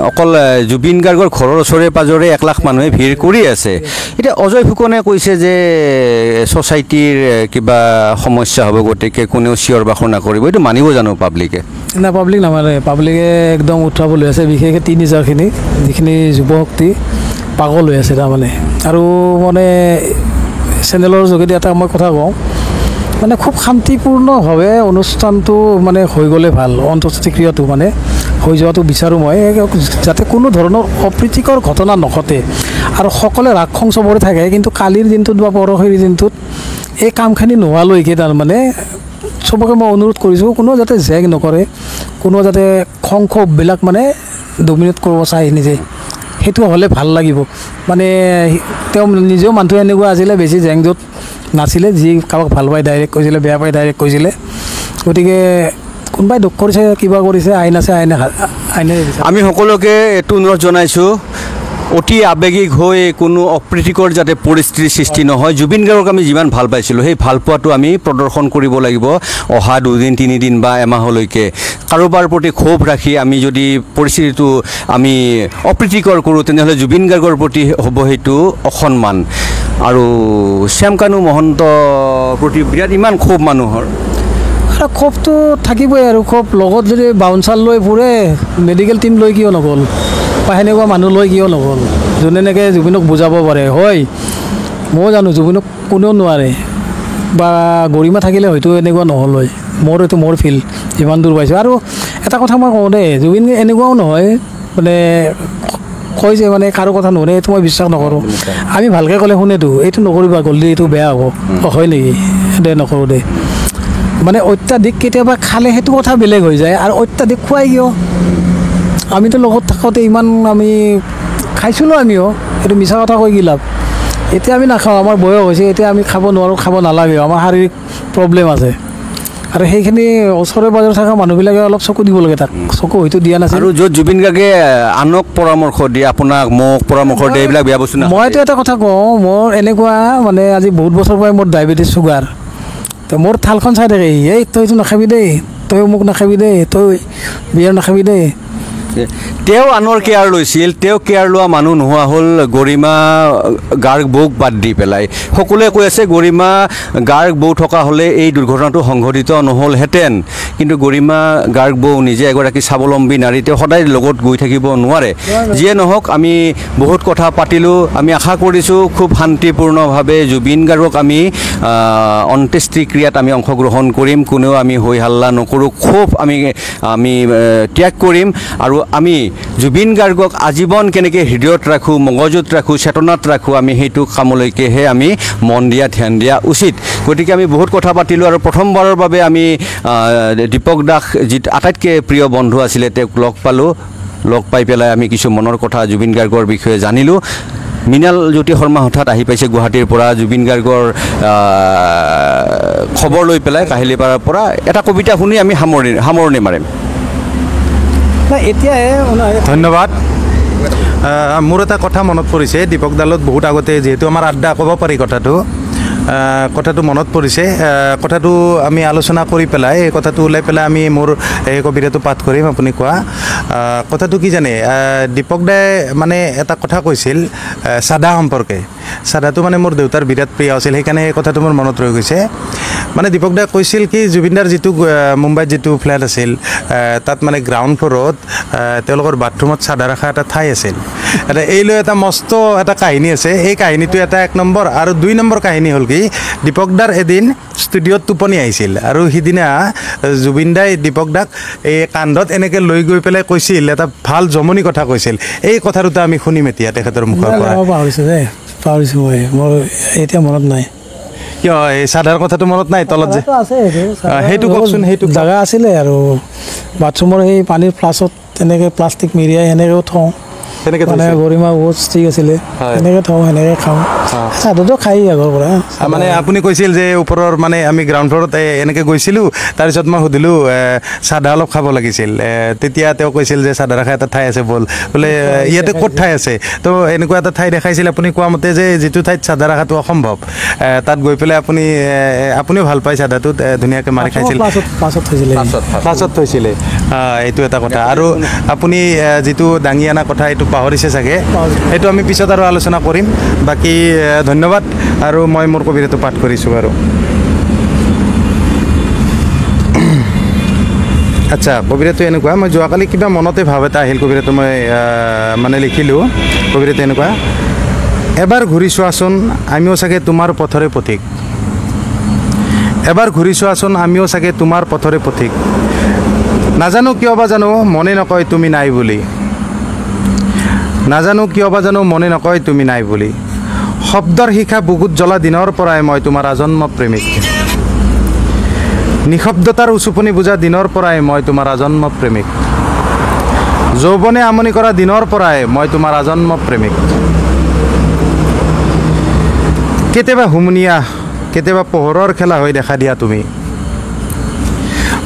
অকল জুবিন গাৰ্গৰ ঘৰৰ ওচৰে পাজৰে 1 লাখ মানুহে ভিৰ কৰি আছে এতিয়া অজয় ফুকনে কৈছে যে ছ'চাইটিৰ কিবা সমস্যা হ'ব গতিকে কোনেও চিঞৰ বাখৰ নকৰিব এইটো মানিব জানো পাব্লিকে না পাব্লিক নামানে পাব্লিকে একদম উঠাবলৈ আছে বিশেষকৈ টিনেজাৰখিনি যিখিনি যুৱশক্তি পাগল হৈ আছে তাৰমানে আৰু মানে চেনেলৰ যোগেদি এটা মই কথা কওঁ মানে খুব শান্তিপূৰ্ণভাৱে অনুষ্ঠানটো মানে হৈ গ'লে ভাল অন্ত্যেষ্টিক্ৰিয়াটো মানে হৈ যোৱাটো বিচাৰোঁ মই যাতে কোনো ধৰণৰ অপ্ৰীতিকৰ ঘটনা নঘটে আৰু সকলোৱে ৰাগ খং চবৰে থাকে কিন্তু কালিৰ দিনটোত বা পৰহিৰ দিনটোত এই কামখিনি নোহোৱালৈকে তাৰমানে চবকে মই অনুৰোধ কৰিছোঁ কোনো যাতে জেং নকৰে, কোনো যাতে খং ক্ষোভবিলাক মানে ডমিনেট কৰিব চাই নিজে, সেইটো হ'লে ভাল লাগিব। মানে তেওঁ নিজেও মানুহ এনেকুৱা আছিলে, বেছি জেং য'ত নাছিলে, যি কাৰোবাক ভাল পাই ডাইৰেক্ট কৈছিলে, বেয়া পাই ডাইৰেক্ট কৈছিলে। গতিকে কোনোবাই দুখ কৰিছে, কিবা কৰিছে, আইন আছে, আইনে আমি সকলোকে এইটো অনুৰোধ জনাইছোঁ, অতি আৱেগিক হৈ কোনো অপ্ৰীতিকৰ যাতে পৰিস্থিতিৰ সৃষ্টি নহয়। জুবিন গাৰ্গক আমি যিমান ভাল পাইছিলোঁ, সেই ভাল পোৱাটো আমি প্ৰদৰ্শন কৰিব লাগিব অহা 2 দিন 3 দিন বা এমাহলৈকে। কাৰোবাৰ প্ৰতি ক্ষোভ ৰাখি আমি যদি পৰিস্থিতিটো আমি অপ্ৰীতিকৰ কৰোঁ, তেনেহ'লে জুবিন গাৰ্গৰ প্ৰতি হ'ব সেইটো অসন্মান। আৰু শ্যামকানু মহন্তৰ প্ৰতি বিৰাট ইমান ক্ষোভ মানুহৰ, ক্ষোভটো থাকিবই আৰু ক্ষোভ। লগত যদি বাউন্সাৰ লৈ ফুৰে, মেডিকেল টিম লৈ কিয় নগ'ল, বা সেনেকুৱা মানুহ লৈ কিয় নগ'ল, যোনে এনেকৈ জুবিনক বুজাব পাৰে। হয়, ময়ো জানো জুবিনক কোনেও নোৱাৰে, বা গৰিমা থাকিলে হয়তো এনেকুৱা নহ'ল হয়। এইটো মোৰ ফিল, যিমান দূৰ পাইছোঁ। আৰু এটা কথা মই কওঁ দেই, জুবিন এনেকুৱাও নহয় মানে কয় যে মানে কাৰো কথা নুশুনে, এইটো মই বিশ্বাস নকৰোঁ। আমি ভালকৈ ক'লে শুনেতো, এইটো নকৰিবা গ'লে এইটো বেয়া হ'ব, হয় নেকি, দে নকৰোঁ দে। মানে অত্যাধিক কেতিয়াবা খালে সেইটো কথা বেলেগ হৈ যায়, আৰু অত্যাধিক খুৱাই কিয়? আমিতো লগত থাকোঁতে ইমান আমি খাইছিলোঁ, আমিও এইটো মিছা কথা কৈ কি লাভ। এতিয়া আমি নাখাওঁ, আমাৰ বয়স হৈছে, এতিয়া আমি খাব নোৱাৰোঁ, খাব নালাগে, আমাৰ শাৰীৰিক প্ৰব্লেম আছে। আৰু সেইখিনি ওচৰে পাজৰে থকা মানুহবিলাকে অলপ চকু দিব লাগে, তাক চকু হয়তো দিয়া নাছিল। আৰু য'ত জুবিন গাৰ্গে আনক পৰামৰ্শ দিয়ে, আপোনাক মোক পৰামৰ্শ দিয়ে, এইবিলাক বেয়া বস্তু নহয়। মইতো এটা কথা কওঁ, মোৰ এনেকুৱা মানে আজি বহুত বছৰ পৰাই মোৰ ডায়েবেটিছ চুগাৰ, তো মোৰ থালখন চাই থাকে, এই তই এইটো নাখাবি দেই, তই মোক নাখাবি দেই, তই বিয়াৰ নাখাবি দেই। তেওঁ আনৰ কেয়াৰ লৈছিল, তেওঁ কেয়াৰ লোৱা মানুহ নোহোৱা হ'ল গৰিমা গাৰ্গ বৌক বাদ দি পেলাই। সকলোৱে কৈ আছে গৰিমা গাৰ্গ বৌ থকা হ'লে এই দুৰ্ঘটনাটো সংঘটিত নহ'লহেঁতেন। কিন্তু গৰিমা গাৰ্গ বৌ নিজে এগৰাকী স্বাৱলম্বী নাৰী, তেওঁ সদায় লগত গৈ থাকিব নোৱাৰে। যিয়ে নহওক, আমি বহুত কথা পাতিলোঁ। আমি আশা কৰিছোঁ খুব শান্তিপূৰ্ণভাৱে জুবিন গাৰ্গক আমি অন্ত্যেষ্টিক্ৰিয়াত আমি অংশগ্ৰহণ কৰিম, কোনেও আমি হৈ হাল্লা নকৰোঁ, ক্ষোভ আমি ত্যাগ কৰিম। আৰু আমি জুবিন গাৰ্গক আজীৱন কেনেকৈ হৃদয়ত ৰাখোঁ, মগজুত ৰাখোঁ, চেতনাত ৰাখোঁ, আমি সেইটো কামলৈকেহে আমি মন দিয়া, ধ্যান দিয়া উচিত। গতিকে আমি বহুত কথা পাতিলোঁ, আৰু প্ৰথমবাৰৰ বাবে আমি দীপক দাস যি আটাইতকৈ প্ৰিয় বন্ধু আছিলে, তেওঁক লগ পালোঁ। লগ পাই পেলাই আমি কিছু মনৰ কথা জুবিন গাৰ্গৰ বিষয়ে জানিলোঁ। মৃণাল জ্যোতি শৰ্মা হঠাৎ আহি পাইছে গুৱাহাটীৰ পৰা, জুবিন গাৰ্গৰ খবৰ লৈ পেলাই কাহিলীপাৰাৰ পৰা। এটা কবিতা শুনি আমি সামৰণি মাৰিম। ধন্যবাদ। মোৰ এটা কথা মনত পৰিছে, দীপক দালত বহুত আগতে, যিহেতু আমাৰ আড্ডা ক'ব পাৰি কথাটো মনত পৰিছে। কথাটো আমি আলোচনা কৰি পেলাই, এই কথাটো ওলাই পেলাই আমি মোৰ এই কবিতাটো পাঠ কৰিম। আপুনি কোৱা কথাটো কি জানে, দীপক দাই মানে এটা কথা কৈছিল চাদা সম্পৰ্কে। চাদাটো মানে মোৰ দেউতাৰ বিৰাট প্ৰিয় আছিল, সেইকাৰণে এই কথাটো মোৰ মনত ৰৈ গৈছে। মানে দীপক দাই কৈছিল কি, জুবিনদাৰ যিটো মুম্বাইত যিটো ফ্লেট আছিল, তাত মানে গ্ৰাউণ্ড ফ্ল'ৰত তেওঁলোকৰ বাথৰুমত চাদা ৰখা এটা ঠাই আছিল। এই লৈ এটা মস্ত এটা কাহিনী আছে। এই কাহিনীটো এটা 1 নম্বৰ। আৰু 2 নম্বৰ কাহিনী হ'ল কি, দীপক দাৰ এদিন ষ্টুডিঅ'ত টোপনি আহিছিল, আৰু সিদিনা জুবিন দাই দীপক দাক এই কান্ধত এনেকৈ লৈ গৈ পেলাই কৈছিল, এটা ভাল জমনি কথা কৈছিল। এই কথা দুটা আমি শুনিম এতিয়া তেখেতৰ মুখৰ পৰা। পাহৰিছোঁ মই, মোৰ এতিয়া মনত নাই। কিয় এই চাদাৰ কথাটো মনত নাই? তলত যে সেইটো কওকচোন। সেইটো জেগা আছিলে আৰু বাথৰুমৰ সেই পানীৰ ফ্লাছত তেনেকৈ প্লাষ্টিক মেৰিয়াই সেনেকৈও থওঁ। মানে গৰিমা বহুত ষ্ট্ৰিক আছিলে, সেনেকৈ থওঁ, সেনেকৈ খাওঁ। চাদাটো খাই আগৰ পৰা। মানে আপুনি কৈছিল যে ওপৰৰ মানে আমি গ্ৰাউণ্ড ফ্ল'ৰত এনেকৈ গৈছিলোঁ, তাৰপিছত মই সুধিলোঁ চাদা অলপ খাব লাগিছিল। তেতিয়া তেওঁ কৈছিল যে চাদা ৰখা এটা ঠাই আছে, বোলে ইয়াতে ক'ত ঠাই আছে? তো এনেকুৱা এটা ঠাই দেখাইছিল আপুনি কোৱা মতে, যে যিটো ঠাইত চাদা ৰখাটো অসম্ভৱ, তাত গৈ পেলাই আপুনিও ভাল পায় চাদাটোত, ধুনীয়াকৈ মাৰি খাইছিল। পাছত থৈছিলে, এইটো এটা কথা। আৰু আপুনি যিটো দাঙি অনা কথা, এইটো পাহৰিছে চাগে, এইটো আমি পিছত আৰু আলোচনা কৰিম। বাকী ধন্যবাদ, আৰু মই মোৰ কবিতাটো পাঠ কৰিছোঁ আৰু। আচ্ছা, কবিতাটো এনেকুৱা, মই যোৱাকালি কিবা মনতে ভাৱ এটা আহিল, কবিতাটো মই মানে লিখিলোঁ। কবিতাটো এনেকুৱা, এবাৰ ঘূৰি চোৱাচোন আমিও চাগে তোমাৰ পথৰে পথিক, এবাৰ ঘূৰি চোৱাচোন আমিও চাগে তোমাৰ পথৰে পথিক, নাজানো কিয় বা জানো মনে নকয় তুমি নাই বুলি, নাজানো কিয় বা জানো মনে নকয় তুমি নাই বুলি, শব্দৰ শিখা বুকুত জ্বলা দিনৰ পৰাই মই তোমাৰ আজন্ম প্ৰেমিক, নিঃশব্দতাৰ উচুপনি বুজা দিনৰ পৰাই মই তোমাৰ আজন্ম প্ৰেমিক যৌৱনে আমনি কৰা দিনৰ পৰাই মই তোমাৰ আজন্ম প্ৰেমিক কেতিয়াবা হুমুনিয়া কেতিয়াবা পোহৰৰ খেলা হৈ দেখা দিয়া তুমি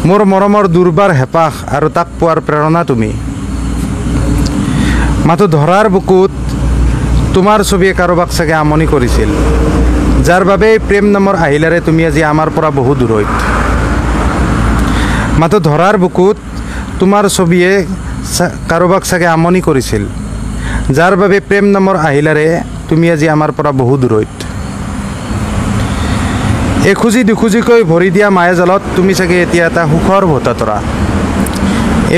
মোৰ মৰমৰ দুৰ্বাৰ হেঁপাহ আৰু তাক পোৱাৰ প্ৰেৰণা তুমি মাথো ধৰাৰ বুকুত তোমাৰ ছবিয়ে কাৰোবাক চাগে আমনি কৰিছিল যাৰ বাবে প্ৰেম নামৰ আহিলাৰে তুমি আজি আমাৰ পৰা বহু দূৰৈত মাথো ধৰাৰ বুকুত তোমাৰ ছবিয়ে কাৰোবাক চাগে আমনি কৰিছিল যাৰ বাবে প্ৰেম নামৰ আহিলাৰে তুমি আজি আমাৰ পৰা বহু দূৰৈত এখুজি দুখুজিকৈ ভৰি দিয়া মায়াজালত তুমি চাগে এতিয়া এটা সুখৰ ভোটাতৰা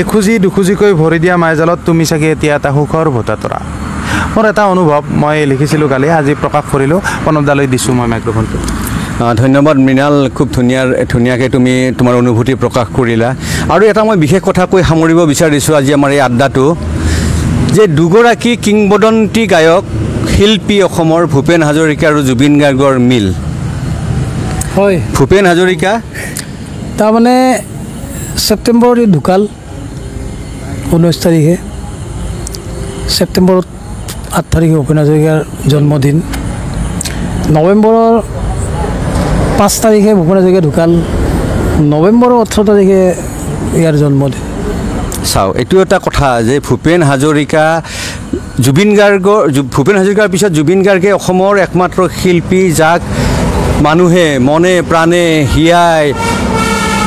এখুজি দুখুজিকৈ ভৰি দিয়া মায়াজালত তুমি চাগে এতিয়া এটা সুখৰ ভোটাতৰা মোৰ এটা অনুভৱ মই লিখিছিলোঁ কালি আজি প্ৰকাশ কৰিলোঁ প্ৰণৱদালৈ দিছোঁ মই মাইক্ৰফোনটো ধন্যবাদ মৃণাল খুব ধুনীয়াকৈ তুমি তোমাৰ অনুভূতি প্ৰকাশ কৰিলা আৰু এটা মই বিশেষ কথা কৈ সামৰিব বিচাৰিছোঁ আজি আমাৰ এই আড্ডাটো যে দুগৰাকী কিংবদন্তি গায়ক শিল্পী অসমৰ ভূপেন হাজৰিকা আৰু জুবিন গাৰ্গৰ মিল হয় ভূপেন হাজৰিকা তাৰমানে ছেপ্টেম্বৰত ঢুকাল 19 তাৰিখে ছেপ্টেম্বৰত 8 তাৰিখে ভূপেন হাজৰিকাৰ জন্মদিন নৱেম্বৰৰ 5 তাৰিখে ভূপেন হাজৰিকা ঢুকাল নৱেম্বৰৰ 18 তাৰিখে ইয়াৰ জন্মদিন চাওঁ এইটো এটা কথা যে ভূপেন হাজৰিকাৰ পিছত জুবিন গাৰ্গে অসমৰ একমাত্ৰ শিল্পী যাক মানুহে মনে প্ৰাণে হিয়াই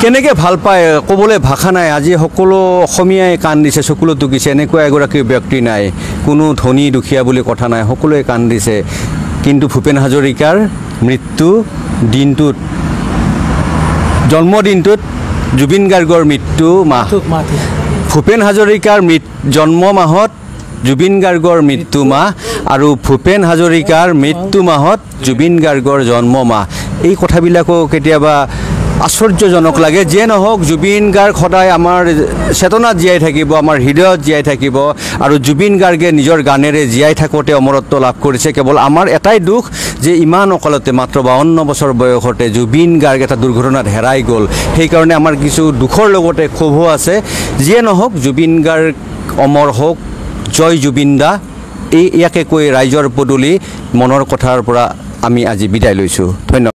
কেনেকৈ ভাল পায় ক'বলৈ ভাষা নাই আজি সকলো অসমীয়াই কান্দিছে চকুলো টুকিছে এনেকুৱা এগৰাকী ব্যক্তি নাই কোনো ধনী দুখীয়া বুলি কথা নাই সকলোৱে কান্দিছে কিন্তু ভূপেন হাজৰিকাৰ মৃত্যু দিনটোত জন্মদিনটোত জুবিন গাৰ্গৰ মৃত্যু মাহ ভূপেন হাজৰিকাৰ জন্ম মাহত জুবিন গাৰ্গৰ মৃত্যু মাহ আৰু ভূপেন হাজৰিকাৰ মৃত্যু মাহত জুবিন গাৰ্গৰ জন্ম মাহ এই কথাবিলাকো কেতিয়াবা আশ্চৰ্যজনক লাগে যিয়ে নহওক জুবিন গাৰ্গ সদায় আমাৰ চেতনাত জীয়াই থাকিব আমাৰ হৃদয়ত জীয়াই থাকিব আৰু জুবিন গাৰ্গে নিজৰ গানেৰে জীয়াই থাকোঁতে অমৰত্ব লাভ কৰিছে কেৱল আমাৰ এটাই দুখ যে ইমান অকালতে মাত্ৰ 52 বছৰ বয়সতে জুবিন গাৰ্গ এটা দুৰ্ঘটনাত হেৰাই গ'ল সেইকাৰণে আমাৰ কিছু দুখৰ লগতে ক্ষোভো আছে যিয়ে নহওক জুবিন গাৰ্গ অমৰ হওক জয় জুবিন দা ইয়াকে কৈ ৰাইজৰ পদূলি মনৰ কথাৰ পৰা আমি আজি বিদায় লৈছোঁ ধন্যবাদ